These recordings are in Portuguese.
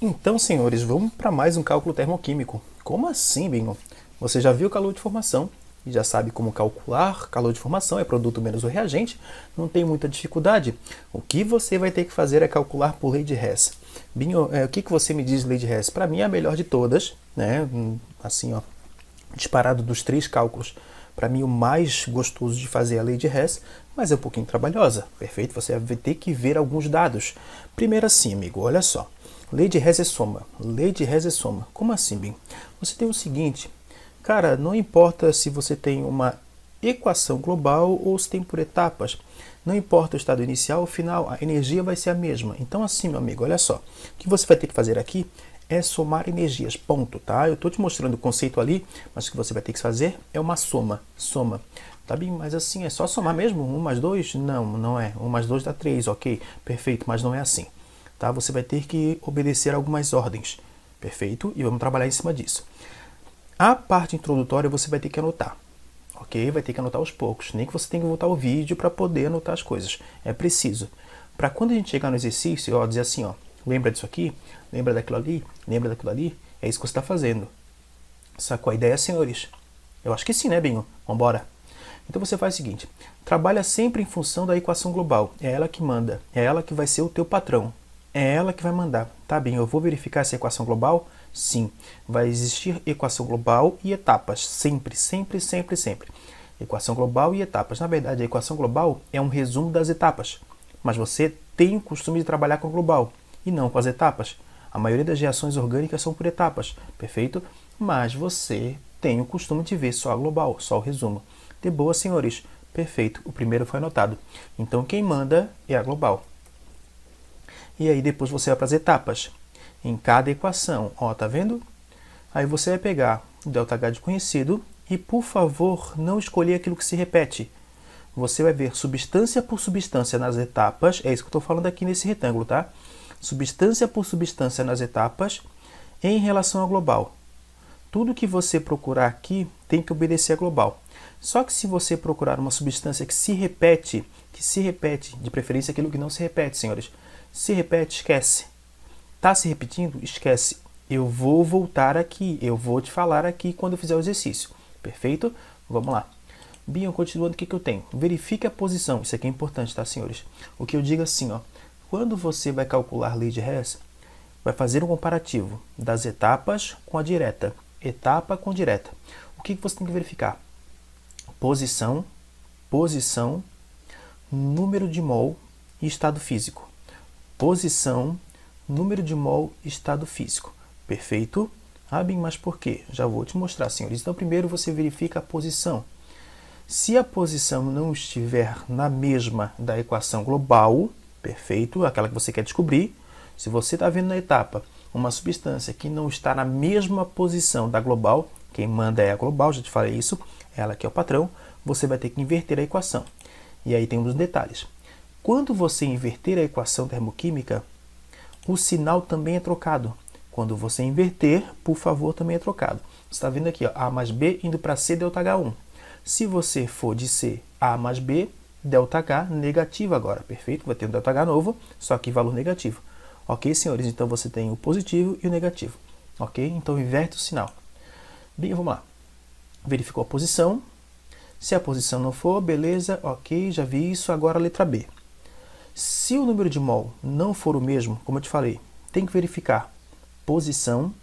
Então, senhores, vamos para mais um cálculo termoquímico. Como assim, Binho? Você já viu o calor de formação e já sabe como calcular calor de formação, é produto menos o reagente, não tem muita dificuldade. O que você vai ter que fazer é calcular por lei de Hess. Binho, o que você me diz de lei de Hess? Para mim é a melhor de todas, né? Assim, ó, disparado dos 3 cálculos. Para mim o mais gostoso de fazer é a lei de Hess, mas é um pouquinho trabalhosa, perfeito? Você vai ter que ver alguns dados. Primeiro assim, amigo, olha só. Lei de Hess é soma. Lei de Hess é soma. Como assim, Bim? Você tem o seguinte, cara, não importa se você tem uma equação global ou se tem por etapas. Não importa o estado inicial ou final, a energia vai ser a mesma. Então assim, meu amigo, olha só. O que você vai ter que fazer aqui é somar energias, ponto, tá? Eu estou te mostrando o conceito ali, mas o que você vai ter que fazer é uma soma. Soma. Tá bem, mas assim, é só somar mesmo? 1 mais 2? Não, não é. 1 mais 2 dá 3, ok. Perfeito, mas não é assim. Tá? Você vai ter que obedecer algumas ordens. Perfeito? E vamos trabalhar em cima disso. A parte introdutória você vai ter que anotar. Ok? Vai ter que anotar aos poucos. Nem que você tenha que voltar o vídeo para poder anotar as coisas. É preciso. Para quando a gente chegar no exercício, ó, dizer assim, ó, lembra disso aqui? Lembra daquilo ali? Lembra daquilo ali? É isso que você está fazendo. Sacou a ideia, senhores? Eu acho que sim, né, Binho? Vambora. Então você faz o seguinte. Trabalha sempre em função da equação global. É ela que manda. É ela que vai ser o teu patrão. É ela que vai mandar. Tá bem, eu vou verificar essa equação global? Sim. Vai existir equação global e etapas. Sempre, sempre, sempre, sempre. Equação global e etapas. Na verdade, a equação global é um resumo das etapas. Mas você tem o costume de trabalhar com a global e não com as etapas. A maioria das reações orgânicas são por etapas, perfeito? Mas você tem o costume de ver só a global, só o resumo. De boa, senhores. Perfeito. O primeiro foi anotado. Então, quem manda é a global. E aí depois você vai para as etapas. Em cada equação, ó, tá vendo? Aí você vai pegar o ΔH desconhecido e, por favor, não escolher aquilo que se repete. Você vai ver substância por substância nas etapas, é isso que eu estou falando aqui nesse retângulo, tá? Substância por substância nas etapas em relação ao global. Tudo que você procurar aqui tem que obedecer a global. Só que se você procurar uma substância que se repete, de preferência aquilo que não se repete, senhores, se repete, esquece. Está se repetindo? Esquece. Eu vou voltar aqui, eu vou te falar aqui quando eu fizer o exercício. Perfeito? Vamos lá. Binho, continuando, o que eu tenho? Verifique a posição. Isso aqui é importante, tá, senhores? O que eu digo assim, ó. Quando você vai calcular lei de Hess, vai fazer um comparativo das etapas com a direta. Etapa com direta. O que você tem que verificar? Posição, número de mol e estado físico. Posição, número de mol e estado físico. Perfeito? Ah, bem, mas por quê? Já vou te mostrar, senhores. Então, primeiro você verifica a posição. Se a posição não estiver na mesma da equação global, perfeito, aquela que você quer descobrir, se você está vendo na etapa uma substância que não está na mesma posição da global, quem manda é a global, já te falei isso, ela que é o patrão, você vai ter que inverter a equação. E aí tem uns detalhes. Quando você inverter a equação termoquímica, o sinal também é trocado. Quando você inverter, por favor, também é trocado. Você está vendo aqui, ó, A mais B indo para C ΔH1. Se você for de C A mais B, ΔH negativo agora, perfeito? Vai ter um ΔH novo, só que valor negativo. Ok, senhores? Então você tem o positivo e o negativo. Ok? Então inverte o sinal. Bem, vamos lá. Verificou a posição. Se a posição não for, beleza, ok, já vi isso. Agora a letra B. Se o número de mol não for o mesmo, como eu te falei, tem que verificar posição,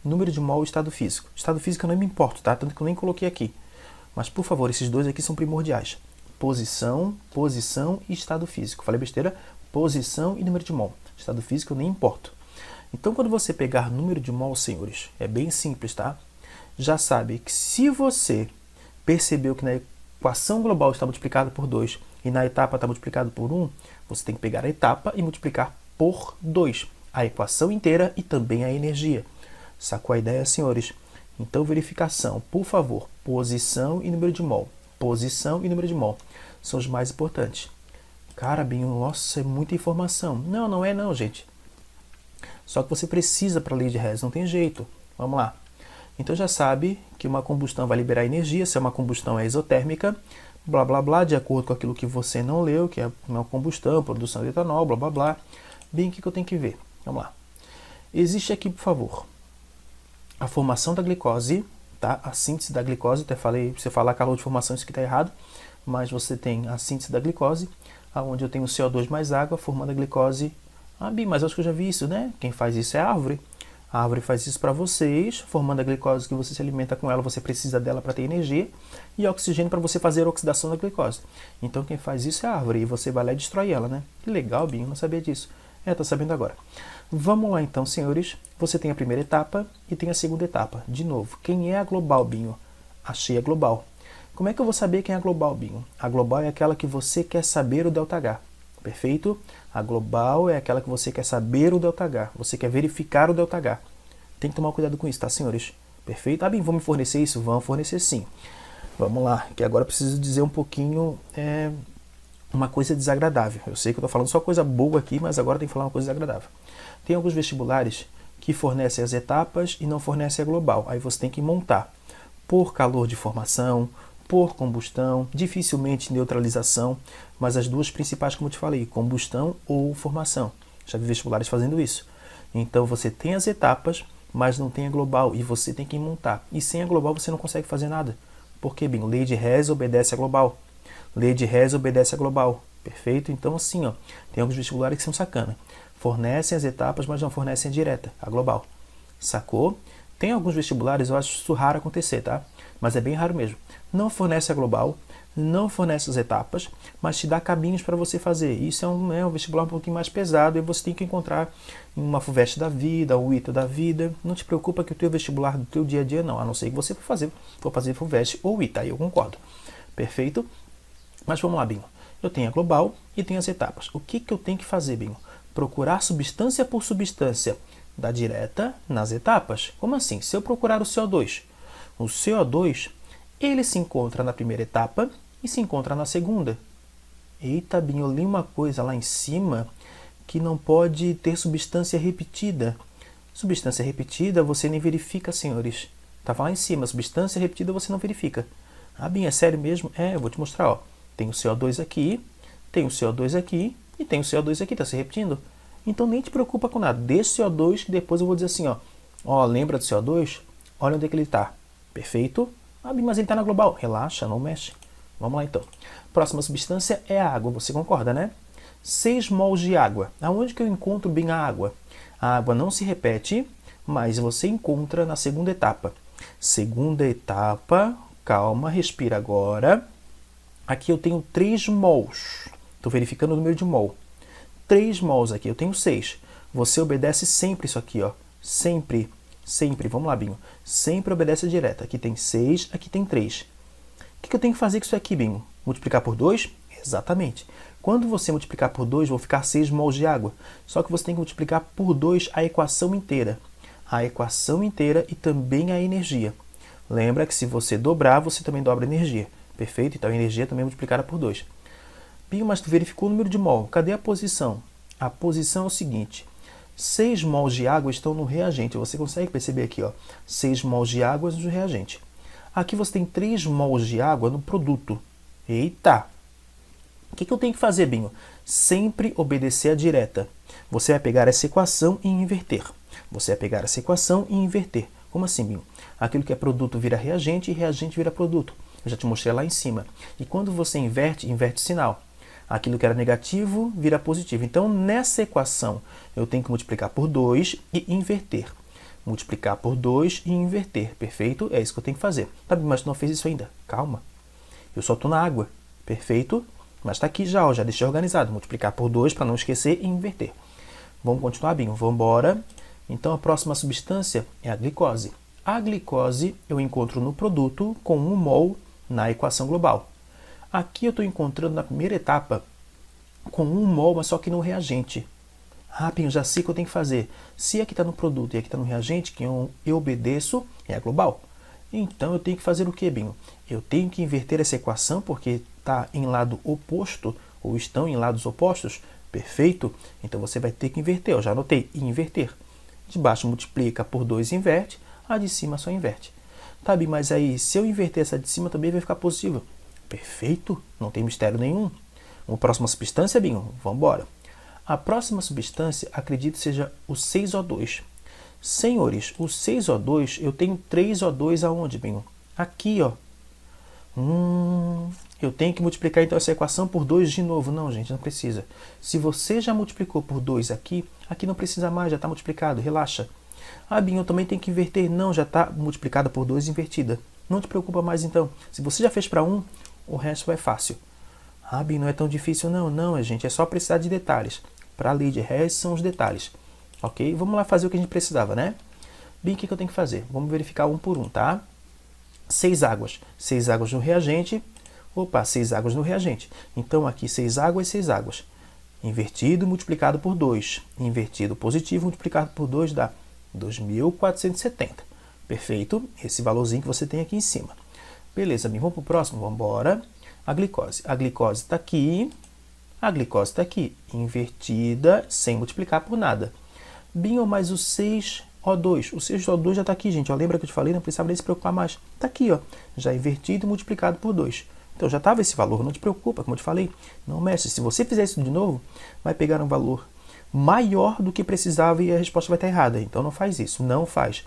número de mol e estado físico. Estado físico eu não me importo, tá? Tanto que eu nem coloquei aqui. Mas, por favor, esses dois aqui são primordiais. Posição e estado físico. Falei besteira? Posição e número de mol. Estado físico eu nem importo. Então, quando você pegar número de mol, senhores, é bem simples, tá? Já sabe que se você percebeu que na equação global está multiplicado por 2 e na etapa está multiplicado por 1, você tem que pegar a etapa e multiplicar por 2. A equação inteira e também a energia. Sacou a ideia, senhores? Então, verificação, por favor, posição e número de mol. Posição e número de mol são os mais importantes. Cara, Binho, nossa, é muita informação. Não, não é não, gente. Só que você precisa para a lei de Hess, não tem jeito. Vamos lá. Então já sabe que uma combustão vai liberar energia, se é uma combustão é exotérmica, blá blá blá, de acordo com aquilo que você não leu, que é uma combustão, produção de etanol, blá blá blá. Bem, o que eu tenho que ver? Vamos lá. Existe aqui, por favor, a formação da glicose, tá? A síntese da glicose, até falei, você falar calor de formação, isso aqui está errado, mas você tem a síntese da glicose, onde eu tenho CO2 mais água formando a glicose. Ah, Bi, mas acho que eu já vi isso, né? Quem faz isso é a árvore. A árvore faz isso para vocês, formando a glicose que você se alimenta com ela, você precisa dela para ter energia, e oxigênio para você fazer a oxidação da glicose. Então quem faz isso é a árvore, e você vai lá e destrói ela, né? Que legal, Binho, não sabia disso. Tá sabendo agora. Vamos lá então, senhores. Você tem a primeira etapa e tem a segunda etapa. De novo, quem é a global, Binho? Achei a global. Como é que eu vou saber quem é a global, Binho? A global é aquela que você quer saber o ΔH. Perfeito? A global é aquela que você quer saber o ΔH. Você quer verificar o ΔH. Tem que tomar cuidado com isso, tá, senhores? Perfeito? Ah, bem, vão me fornecer isso? Vão fornecer sim. Vamos lá, que agora eu preciso dizer um pouquinho uma coisa desagradável. Eu sei que eu estou falando só coisa boa aqui, mas agora tem que falar uma coisa desagradável. Tem alguns vestibulares que fornecem as etapas e não fornecem a global. Aí você tem que montar por calor de formação, por combustão, dificilmente neutralização, mas as duas principais, como eu te falei, combustão ou formação. Já vi vestibulares fazendo isso. Então você tem as etapas, mas não tem a global e você tem que montar. E sem a global você não consegue fazer nada. Porque, bem, lei de Hess obedece a global. Lei de Hess obedece a global. Perfeito? Então, assim, ó, tem alguns vestibulares que são sacana. Fornecem as etapas, mas não fornecem a direta, a global. Sacou? Tem alguns vestibulares, eu acho isso raro acontecer, tá? Mas é bem raro mesmo. Não fornece a global, não fornece as etapas, mas te dá caminhos para você fazer. Isso é um vestibular um pouquinho mais pesado e você tem que encontrar uma FUVEST da vida, um ITA da vida. Não te preocupa que o teu vestibular do teu dia a dia não, a não ser que você for fazer FUVEST ou ITA, aí eu concordo. Perfeito? Mas vamos lá, Binho. Eu tenho a global e tenho as etapas. O que eu tenho que fazer, Binho? Procurar substância por substância da direta nas etapas. Como assim? Se eu procurar o CO2, ele se encontra na primeira etapa e se encontra na segunda. Eita, Binho, eu li uma coisa lá em cima que não pode ter substância repetida. Substância repetida você nem verifica, senhores. Estava lá em cima, substância repetida você não verifica. Ah, Binho, é sério mesmo? Eu vou te mostrar, ó. Tem o CO2 aqui, tem o CO2 aqui e tem o CO2 aqui, tá se repetindo? Então nem te preocupa com nada. Deixa o CO2 que depois eu vou dizer assim, ó, lembra do CO2? Olha onde é que ele está. Perfeito? Ah, mas ele está na global. Relaxa, não mexe. Vamos lá então. Próxima substância é a água, você concorda, né? 6 mols de água. Aonde que eu encontro bem a água? A água não se repete, mas você encontra na segunda etapa. Segunda etapa, calma, respira agora. Aqui eu tenho 3 mols. Estou verificando o número de mol. 3 mols aqui, eu tenho 6. Você obedece sempre isso aqui, ó. Sempre. Vamos lá, Binho. Sempre obedece a direta. Aqui tem 6, aqui tem 3. O que eu tenho que fazer com isso aqui, Binho? Multiplicar por 2? Exatamente. Quando você multiplicar por 2, vão ficar 6 mols de água. Só que você tem que multiplicar por 2 a equação inteira. A equação inteira e também a energia. Lembra que se você dobrar, você também dobra a energia. Perfeito? Então a energia também é multiplicada por 2. Binho, mas tu verificou o número de mol. Cadê a posição? A posição é o seguinte. 6 mols de água estão no reagente. Você consegue perceber aqui, ó. 6 mols de água no reagente. Aqui você tem 3 mols de água no produto. Eita! O que eu tenho que fazer, Binho? Sempre obedecer a direta. Você vai pegar essa equação e inverter. Como assim, Binho? Aquilo que é produto vira reagente e reagente vira produto. Eu já te mostrei lá em cima. E quando você inverte sinal. Aquilo que era negativo vira positivo. Então, nessa equação, eu tenho que multiplicar por 2 e inverter. Multiplicar por 2 e inverter. Perfeito? É isso que eu tenho que fazer. Tá, mas tu não fez isso ainda. Calma. Eu só estou na água. Perfeito? Mas está aqui já, ó, já deixei organizado. Multiplicar por 2 para não esquecer e inverter. Vamos continuar, Binho. Vamos embora. Então, a próxima substância é a glicose. A glicose eu encontro no produto com 1 mol na equação global. Aqui eu estou encontrando na primeira etapa com 1 mol, mas só que no reagente. Ah, Binho, já sei o que eu tenho que fazer. Se aqui está no produto e aqui está no reagente, quem eu obedeço é a global. Então eu tenho que fazer o que, Binho? Eu tenho que inverter essa equação porque está em lado oposto, ou estão em lados opostos. Perfeito? Então você vai ter que inverter. Eu já anotei, inverter. De baixo multiplica por 2 e inverte, a de cima só inverte. Tá, Binho, mas aí se eu inverter essa de cima também vai ficar positivo. Perfeito, não tem mistério nenhum. Uma próxima substância, Binho? Vamos embora. A próxima substância, acredito, seja o 6O2. Senhores, o 6O2, eu tenho 3O2 aonde, Binho? Aqui, ó. Eu tenho que multiplicar então essa equação por 2 de novo. Não, gente, não precisa. Se você já multiplicou por 2 aqui, aqui não precisa mais, já está multiplicado, relaxa. Ah, Binho, eu também tenho que inverter. Não, já está multiplicada por 2 invertida. Não te preocupa mais então. Se você já fez para 1, o resto é fácil. Ah, Binho, não é tão difícil não. Não, gente, é só precisar de detalhes. Para a lei de Hess são os detalhes. Ok? Vamos lá fazer o que a gente precisava, né? Binho, o que eu tenho que fazer? Vamos verificar um por um, tá? 6 águas. 6 águas no reagente. Opa, 6 águas no reagente. Então, aqui 6 águas, 6 águas. Invertido multiplicado por 2. Invertido positivo multiplicado por 2 dá 2.470. Perfeito? Esse valorzinho que você tem aqui em cima. Beleza, vamos para o próximo? Vamos embora. A glicose. A glicose está aqui. A glicose está aqui. Invertida, sem multiplicar por nada. Binho, mas o 6O2. O 6O2 já está aqui, gente. Ó, lembra que eu te falei? Não precisava nem se preocupar mais. Está aqui, ó. Já invertido e multiplicado por 2. Então já estava esse valor. Não te preocupa, como eu te falei. Não mexe. Se você fizer isso de novo, vai pegar um valor maior do que precisava e a resposta vai estar errada. Então não faz isso. Não faz.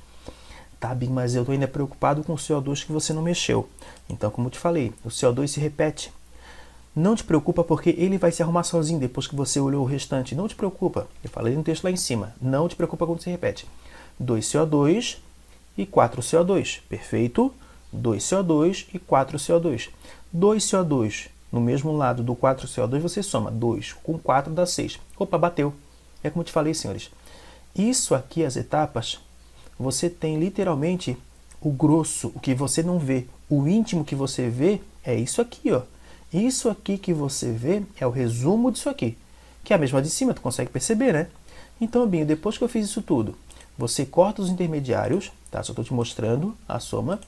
Tá, Binho, mas eu estou ainda preocupado com o CO2 que você não mexeu. Então, como eu te falei, o CO2 se repete. Não te preocupa porque ele vai se arrumar sozinho depois que você olhou o restante. Não te preocupa. Eu falei no texto lá em cima. Não te preocupa quando se repete. 2CO2 e 4CO2. Perfeito? 2CO2 e 4CO2. 2CO2 no mesmo lado do 4CO2 você soma. 2 com 4 dá 6. Opa, bateu. É como eu te falei, senhores. Isso aqui, as etapas, você tem literalmente o grosso, o que você não vê. O íntimo que você vê é isso aqui, ó. Isso aqui que você vê é o resumo disso aqui, que é a mesma de cima, tu consegue perceber, né? Então, Binho, depois que eu fiz isso tudo, você corta os intermediários, tá? Só estou te mostrando a soma.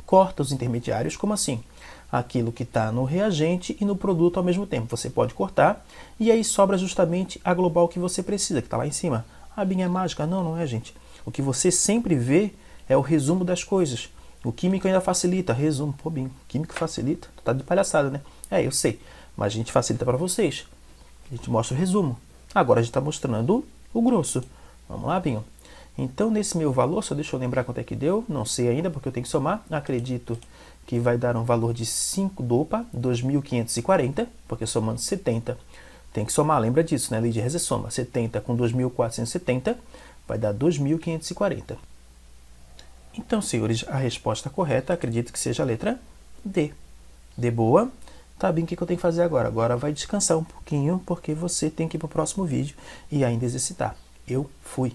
Corta os intermediários, como assim? Aquilo que está no reagente e no produto ao mesmo tempo. Você pode cortar e aí sobra justamente a global que você precisa, que está lá em cima. Ah, Binho, é mágica? Não, não é, gente. O que você sempre vê é o resumo das coisas. O químico ainda facilita, resumo. Pô, Binho, químico facilita? Tu tá de palhaçada, né? É, eu sei. Mas a gente facilita para vocês. A gente mostra o resumo. Agora a gente está mostrando o grosso. Vamos lá, Binho? Então, nesse meu valor, só deixa eu lembrar quanto é que deu. Não sei ainda, porque eu tenho que somar. Acredito que vai dar um valor de 2.540, porque somando 70, tem que somar. Lembra disso, né? Lei de Hess é soma. 70 com 2.470 vai dar 2.540. Então, senhores, a resposta correta, acredito que seja a letra D. D boa? Tá bem, o que eu tenho que fazer agora? Agora vai descansar um pouquinho, porque você tem que ir para o próximo vídeo e ainda exercitar. Eu fui.